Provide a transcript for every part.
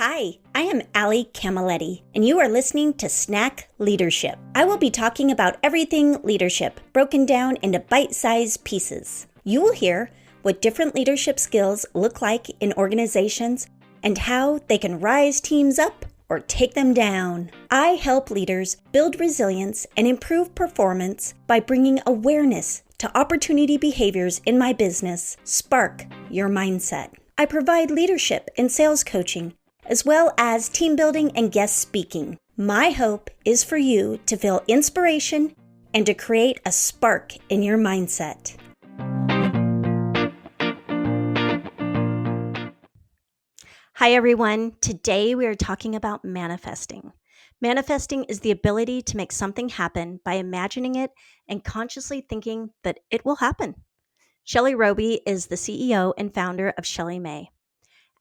Hi, I am Allie Camilletti, and you are listening to Snack Leadership. I will be talking about everything leadership, broken down into bite-sized pieces. You will hear what different leadership skills look like in organizations and how they can rise teams up or take them down. I help leaders build resilience and improve performance by bringing awareness to opportunity behaviors in my business. Spark your mindset. I provide leadership and sales coaching, as well as team building and guest speaking. My hope is for you to feel inspiration and to create a spark in your mindset. Hi everyone. Today we are talking about manifesting. Manifesting is the ability to make something happen by imagining it and consciously thinking that it will happen. Shelly Roby is the CEO and founder of Shelly May.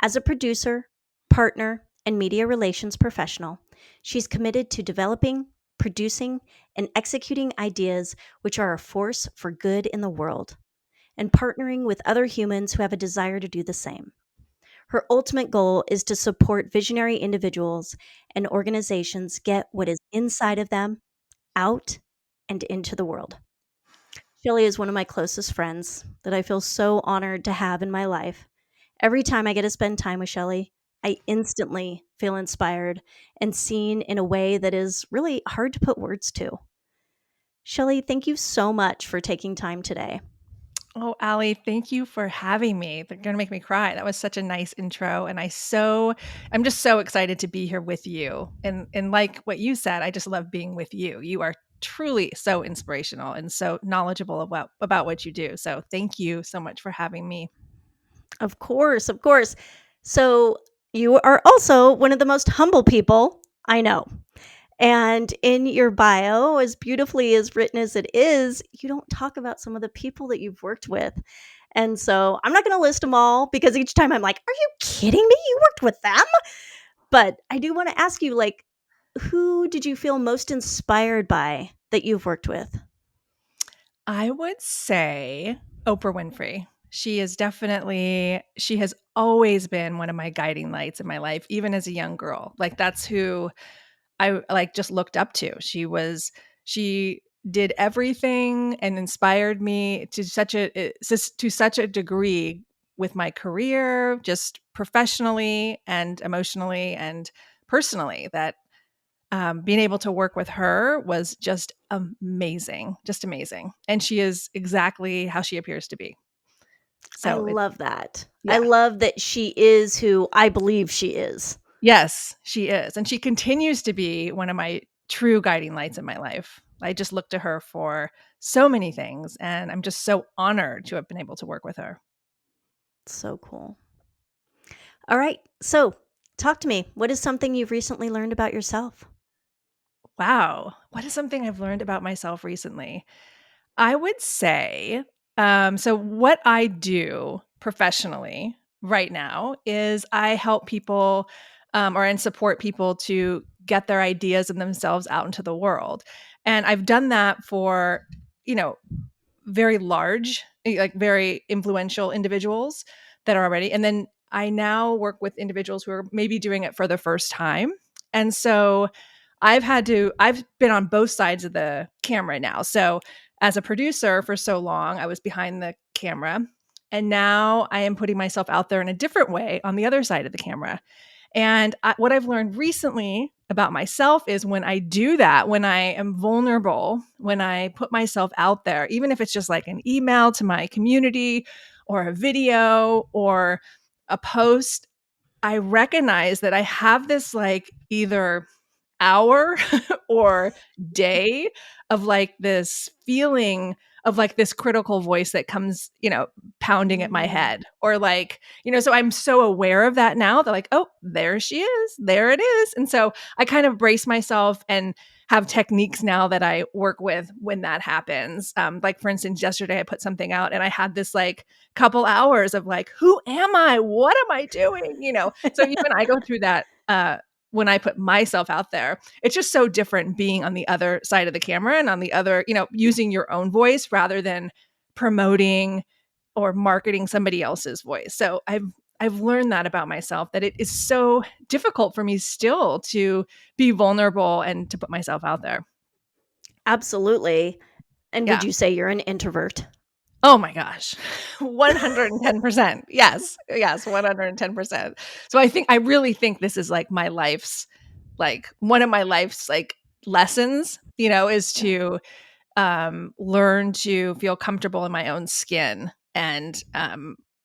As a producer, partner, and media relations professional, she's committed to developing, producing, and executing ideas which are a force for good in the world, and partnering with other humans who have a desire to do the same. Her ultimate goal is to support visionary individuals and organizations get what is inside of them out and into the world. Shelly is one of my closest friends that I feel so honored to have in my life. Every time I get to spend time with Shelly, I instantly feel inspired and seen in a way that is really hard to put words to. Shelly, thank you so much for taking time today. Oh, Allie, thank you for having me. They're going to make me cry. That was such a nice intro. And I'm just so excited to be here with you. And like what you said, I just love being with you. You are truly so inspirational and so knowledgeable about what you do. So thank you so much for having me. Of course, of course. So you are also one of the most humble people I know. And in your bio, as beautifully as written as it is, you don't talk about some of the people that you've worked with. And so I'm not going to list them all because each time I'm like, are you kidding me? You worked with them? But I do want to ask you, like, who did you feel most inspired by that you've worked with? I would say Oprah Winfrey. She has always been one of my guiding lights in my life, even as a young girl. Like that's who I just looked up to. She did everything and inspired me to such a degree with my career, just professionally and emotionally and personally, that being able to work with her was just amazing. And she is exactly how she appears to be. I So love that. I yeah. love that she is who I believe she is. Yes, she is. And she continues to be one of my true guiding lights in my life. I just look to her for so many things, and I'm just so honored to have been able to work with her. So cool. All right. So talk to me. What is something you've recently learned about yourself? Wow. What is something I've learned about myself recently? I would say, so what I do professionally right now is I help people and support people to get their ideas and themselves out into the world. And I've done that for, very large, like very influential individuals that are already. And then I now work with individuals who are maybe doing it for the first time. And so I've been on both sides of the camera now. So as a producer for so long, I was behind the camera. And now I am putting myself out there in a different way on the other side of the camera. And what I've learned recently about myself is when I do that, when I am vulnerable, when I put myself out there, even if it's just like an email to my community or a video or a post, I recognize that I have this like either hour or day of like this feeling of like this critical voice that comes, pounding at my head or like, so I'm so aware of that now that like, oh, there she is, there it is. And so I kind of brace myself and have techniques now that I work with when that happens. Like for instance, yesterday I put something out and I had this like couple hours of like, who am I? What am I doing? So even I go through that, when I put myself out there. It's just so different being on the other side of the camera and on the other, using your own voice rather than promoting or marketing somebody else's voice. So I've learned that about myself, that it is so difficult for me still to be vulnerable and to put myself out there. Absolutely. And would Yeah. you say you're an introvert? Oh my gosh. 110%. Yes. Yes, 110%. So I really think this is like my life's like one of my life's like lessons, is Yeah, to learn to feel comfortable in my own skin and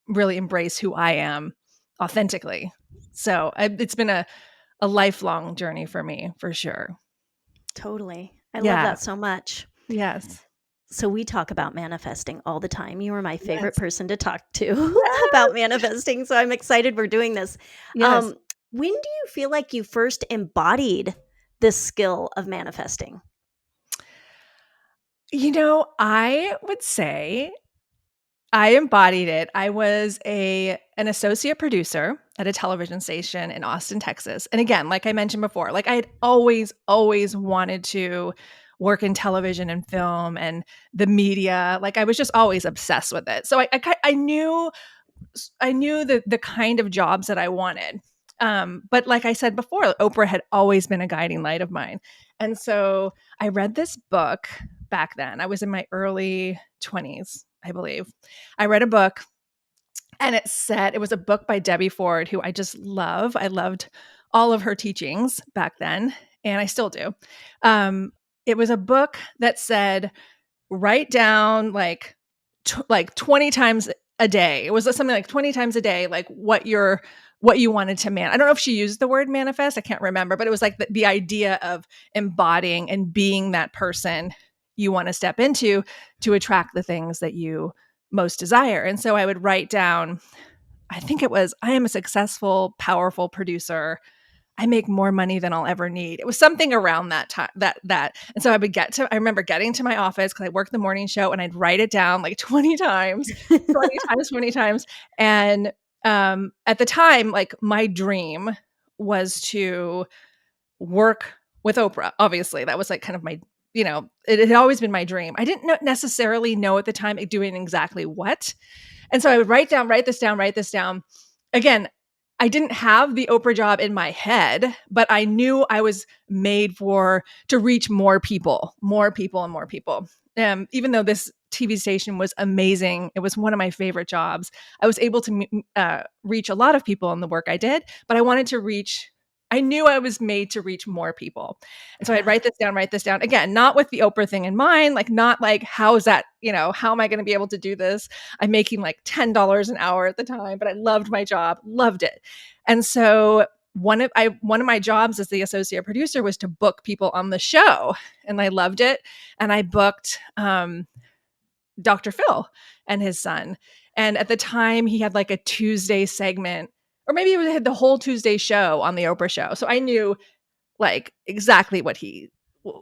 really embrace who I am authentically. So it's been a lifelong journey for me, for sure. totally. I love Yeah. that so much. Yes. So we talk about manifesting all the time. You are my favorite Yes. person to talk to about Yes. manifesting, so I'm excited we're doing this. Yes. Um, when do you feel like you first embodied this skill of manifesting? I would say I embodied it. I was an associate producer at a television station in Austin, Texas. And again, like I mentioned before, like I had always wanted to work in television and film and the media. Like I was just always obsessed with it. So I knew the kind of jobs that I wanted. But like I said before, Oprah had always been a guiding light of mine. And so I read this book back then. I was in my early 20s, I believe. I read a book and it was a book by Debbie Ford, who I just love. I loved all of her teachings back then, and I still do. Um, it was a book that said, write down like 20 times a day. It was something like 20 times a day, like what you wanted to I don't know if she used the word manifest. I can't remember, but it was like the idea of embodying and being that person you want to step into to attract the things that you most desire. And so I would write down, I think it was, I am a successful, powerful producer. I make more money than I'll ever need. It was something around that time that. And so I remember getting to my office because I worked the morning show and I'd write it down like 20 times, 20 times, 20 times. And at the time, like my dream was to work with Oprah. Obviously, that was like kind of it had always been my dream. I didn't necessarily know at the time doing exactly what. And so I would write this down, write this down. Again, I didn't have the Oprah job in my head, but I knew I was made to reach more people, more people, and more people. Even though this TV station was amazing, it was one of my favorite jobs. I was able to reach a lot of people in the work I did, but I knew I was made to reach more people. And so I'd Yeah. write this down. Again, not with the Oprah thing in mind, like not like, how is that, how am I going to be able to do this? I'm making like $10 an hour at the time, but I loved my job, loved it. And so one of my jobs as the associate producer was to book people on the show, and I loved it. And I booked Dr. Phil and his son. And at the time, he had like a Tuesday segment, or maybe he had the whole Tuesday show on the Oprah show. So I knew like exactly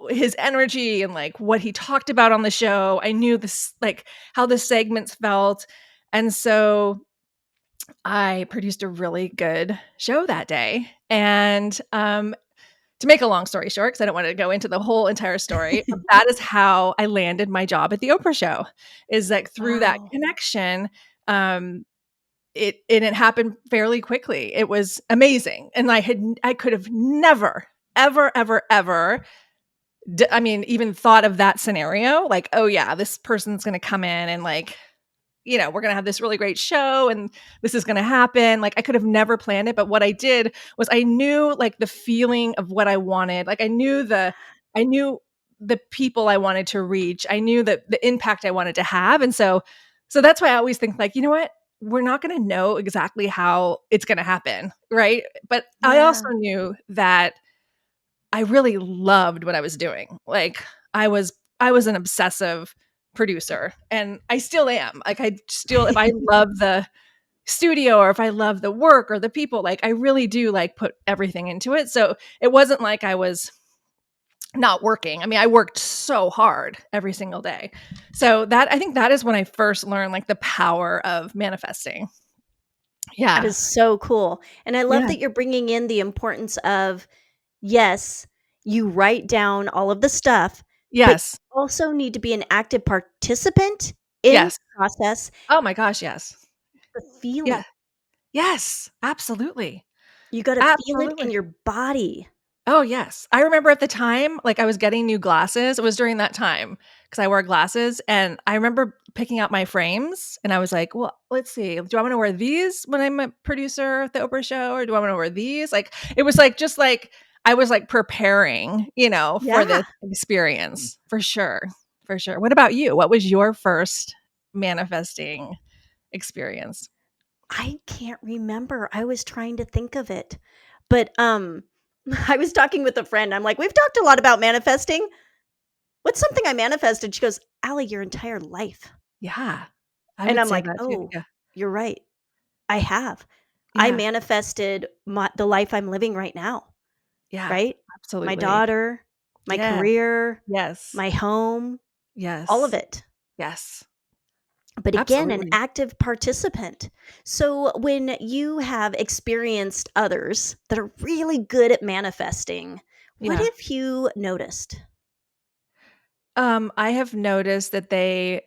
his energy and like what he talked about on the show. I knew this, like how the segments felt. And so I produced a really good show that day. And to make a long story short, because I don't want to go into the whole entire story, but that is how I landed my job at the Oprah show. Is like through that Wow. connection, um, it happened fairly quickly. It was amazing, and I could have never, ever, ever, ever. I mean, even thought of that scenario, like, oh yeah, this person's going to come in and like, we're going to have this really great show and this is going to happen. Like I could have never planned it, but what I did was I knew like the feeling of what I wanted. Like I knew the people I wanted to reach. I knew that the impact I wanted to have. And so that's why I always think like, you know what? We're not going to know exactly how it's going to happen, right? But I also Yeah. knew that I really loved what I was doing. Like I was an obsessive producer, and I still am. Like I still, if I love the studio or if I love the work or the people, like I really do like put everything into it. So it wasn't like I was not working. I mean, I worked so hard every single day. So I think that is when I first learned like the power of manifesting. That Yeah. is so cool. And I love Yeah. that you're bringing in the importance of, yes, you write down all of the stuff, but Yes. you also need to be an active participant in the Yes. process, Oh my gosh. Yes. the Yeah. feeling. Yes, absolutely. You got to feel it in Absolutely. your body. Oh, yes. I remember at the time, like, I was getting new glasses. It was during that time because I wear glasses, and I remember picking out my frames, and I was like, "Well, let's see. Do I wanna wear these when I'm a producer at the Oprah show, or do I wanna wear these?" Like, it was, like, just, like, I was, like, preparing, for Yeah. this experience, for sure, for sure. What about you? What was your first manifesting experience? I can't remember. I was trying to think of it. But I was talking with a friend. I'm like, "We've talked a lot about manifesting. What's something I manifested?" She goes, "Allie, your entire life." Yeah. I And would I'm say like, that too. "Oh, Yeah. you're right. I have. I Yeah. manifested the life I'm living right now, Yeah. right? My Absolutely. daughter, my Yeah. career, Yes. my home, all of Yes. it." Yes. But again, an Absolutely. active participant. So when you have experienced others that are really good at manifesting, what Yeah. have you noticed? I have noticed that they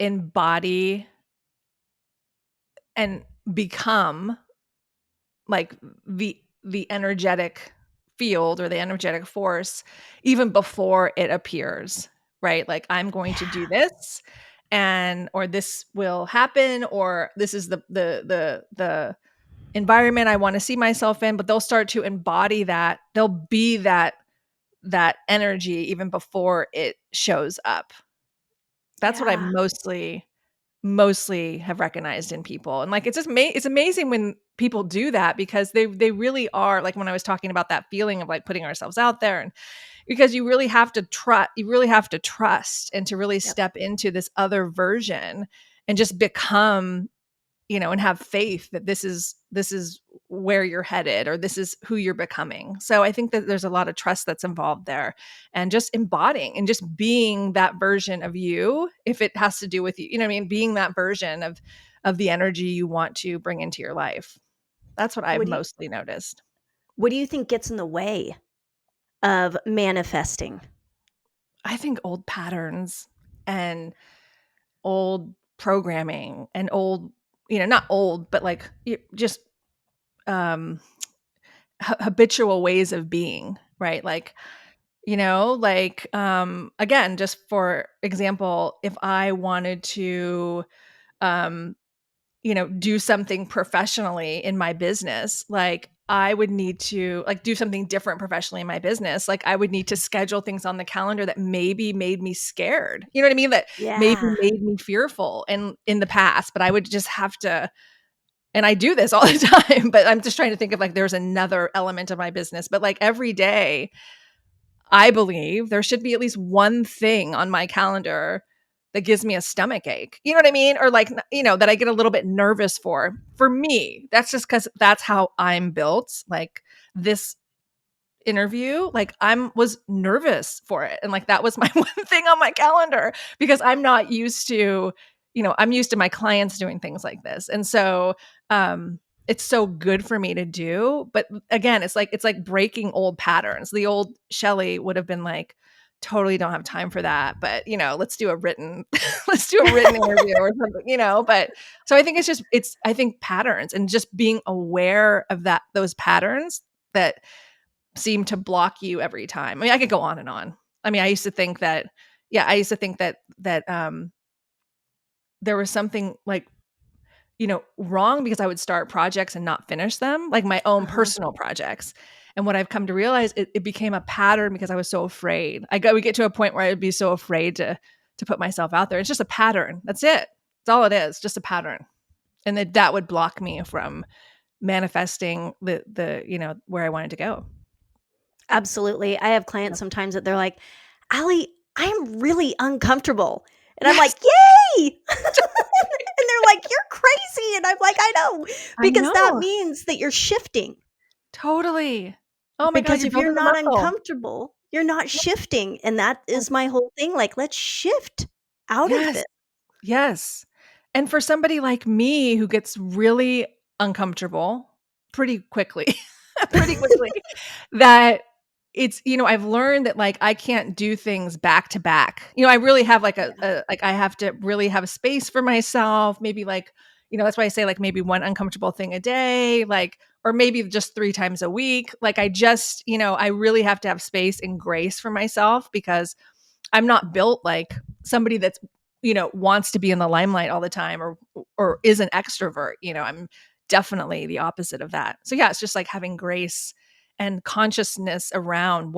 embody and become like the energetic field or the energetic force even before it appears, right? Like, I'm going to do Yeah. this, and or this will happen, or this is the environment I want to see myself in, but they'll start to embody that. They'll be that energy even before it shows up. That's what I Yeah. mostly have recognized in people. And, like, it's just it's amazing when people do that because they really are, like, when I was talking about that feeling of, like, putting ourselves out there, and because you really have to trust and to really Yep. step into this other version and just become, and have faith that this is where you're headed, or this is who you're becoming. So I think that there's a lot of trust that's involved there, and just embodying and just being that version of you, if it has to do with you, you know what I mean, being that version of the energy you want to bring into your life. That's what I've What do you mostly noticed. what do you think gets in the way of manifesting? I think old patterns and old programming and old, not old, but like just um habitual ways of being, right? Like, again, just for example, if I wanted to um do something professionally in my business, like, I would need to, like, do something different professionally in my business. Like, I would need to schedule things on the calendar that maybe made me scared. You know what I mean? That maybe Yeah. made me fearful in the past, but I would just have to, and I do this all the time, but I'm just trying to think of, like, there's another element of my business, but, like, every day I believe there should be at least one thing on my calendar that gives me a stomach ache. You know what I mean? Or, like, that I get a little bit nervous for. For me, that's just cuz that's how I'm built. Like, this interview, like, was nervous for it, and, like, that was my one thing on my calendar because I'm not used to, I'm used to my clients doing things like this. And so, it's so good for me to do, but again, it's like breaking old patterns. The old Shelly would have been like, totally don't have time for that, but, let's do a written let's do a written interview or something. But so I think I think patterns and just being aware of those patterns that seem to block you every time. I mean, I could go on and on. I mean, I used to think that, yeah, I used to think that there was something, like, wrong because I would start projects and not finish them, like my own Uh-huh. personal projects. And what I've come to realize, it became a pattern because I was so afraid. We get to a point where I'd be so afraid to put myself out there. It's just a pattern. That's it. That's all it is, just a pattern. And that would block me from manifesting the where I wanted to go. Absolutely. I have clients sometimes that they're like, "Allie, I am really uncomfortable." And I'm Yes. like, "Yay!" And they're like, "You're crazy." And I'm like, "I know, I because that know. means that you're shifting. Totally. Oh my god, Because you're if you're building a not muscle. uncomfortable, you're not shifting." And that Yes. is my whole thing. Like, let's shift out of Yes. this. Yes. And for somebody like me who gets really uncomfortable pretty quickly, pretty quickly, that I've learned that, like, I can't do things back to back. I really have, like, Yeah. like, I have to really have a space for myself, maybe, like, that's why I say like maybe one uncomfortable thing a day, like, or maybe just 3 times a week. Like I just, I really have to have space and grace for myself because I'm not built like somebody that's, wants to be in the limelight all the time or is an extrovert. I'm definitely the opposite of that. So yeah, it's just like having grace and consciousness around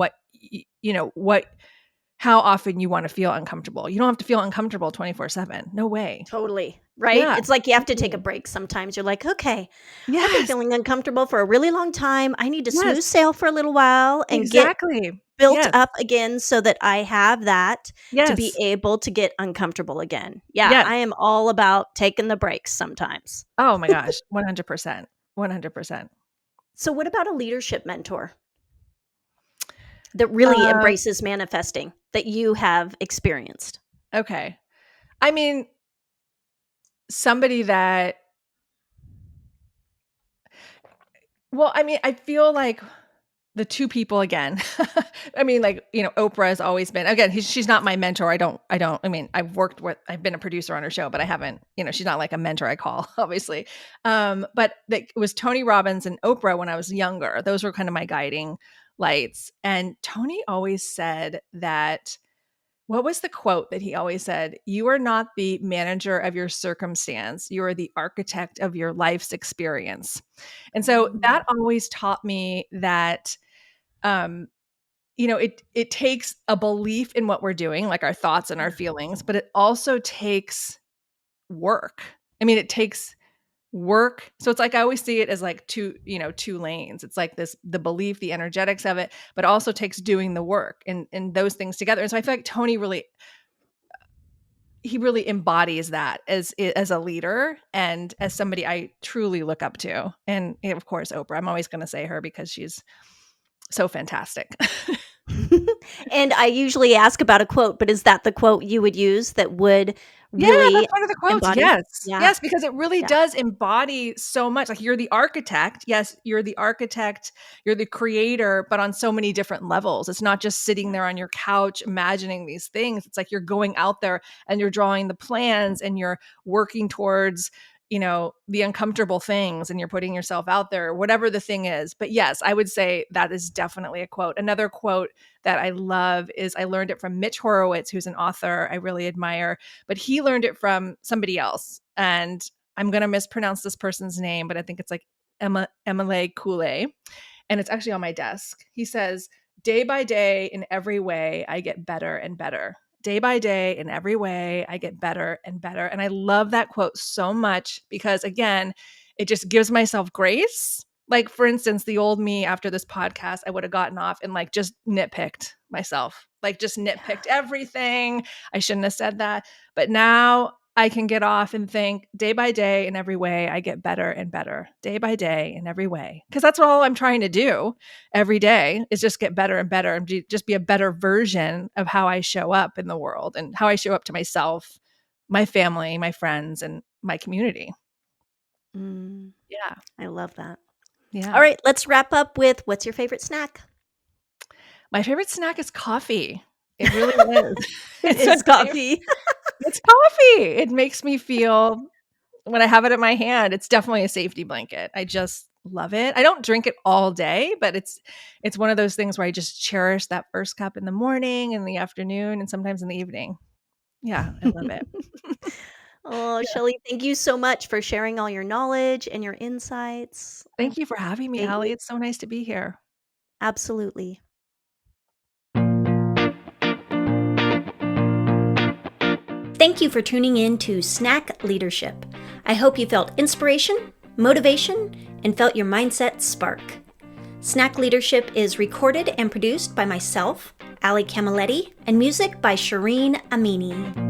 how often you want to feel uncomfortable. You don't have to feel uncomfortable 24/7. No way. Totally. Right? Yeah. It's like you have to take a Mhm. break sometimes. You're like, okay, I've been Yes. feeling uncomfortable for a really long time. I need to smooth Yes. sail for a little while and get Exactly. built Yes. up again so that I have that to be Yes. able to get uncomfortable again. Yeah, Yes. I am all about taking the breaks sometimes. Oh my gosh. 100%. 100%. So, what about a leadership mentor that really Um, embraces manifesting that you have experienced? okay. I mean, somebody that I feel like the 2 people again. I mean, like, Oprah has always been again, she's not my mentor. I've been a producer on her show, but I haven't, she's not like a mentor I call, obviously. But like it was Tony Robbins and Oprah when I was younger. Those were kind of my guiding lights. And Tony always said that what was the quote that he always said? You are not the manager of your circumstance. You are the architect of your life's experience. And so that Mm. always taught me that um, it takes a belief in what we're doing, like our thoughts and our Yeah. feelings, but it also takes work. I mean, it takes work. So it's like I always see it as like two lanes. It's like the belief, the energetics of it, but also takes doing the work and those things together. And so I feel like Tony really embodies that as a leader and as somebody I truly look up to. And of course, Oprah. I'm always going to say her because she's so fantastic. And I usually ask about a quote, but is that the quote you would use that would Yeah, really that's one of the quotes. embody? Yes. Yeah, Yes, because it really yeah. does embody so much. Like you're the architect. Yes, you're the architect, you're the creator, but on so many different levels. It's not just sitting there on your couch imagining these things. It's like you're going out there and you're drawing the plans and you're working towards, the uncomfortable things and you're putting yourself out there, whatever the thing is. But yes, I would say that is definitely a quote. Another quote that I love is I learned it from Mitch Horowitz, who's an author I really admire, but he learned it from somebody else. And I'm going to mispronounce this person's name, but I think it's like Emile Coulee. And it's actually on my desk. He says, day by day, in every way, I get better and better. Day by day, in every way, I get better and better. And I love that quote so much because, again, it just gives myself grace. Like, for instance, the old me after this podcast, I would have gotten off and like just nitpicked myself, like just Yeah. nitpicked everything. I shouldn't have said that. But now I can get off and think day by day in every way, I get better and better day by day in every way. Because that's all I'm trying to do every day is just get better and better and just be a better version of how I show up in the world and how I show up to myself, my family, my friends, and my community. Mm, Yeah. I love that. All Yeah. right, let's wrap up with what's your favorite snack? My favorite snack is coffee. It really is. It It's my is favorite. coffee. It's coffee. It makes me feel when I have it in my hand, it's definitely a safety blanket. I just love it. I don't drink it all day, but it's one of those things where I just cherish that first cup in the morning, in the afternoon, and sometimes in the evening. Yeah, I love it. Oh, Yeah. Shelly, thank you so much for sharing all your knowledge and your insights. I Thank you for having me, appreciate Allie. you. It's so nice to be here. Absolutely. Thank you for tuning in to Snack Leadership. I hope you felt inspiration, motivation, and felt your mindset spark. Snack Leadership is recorded and produced by myself, Ali Camilletti, and music by Shireen Amini.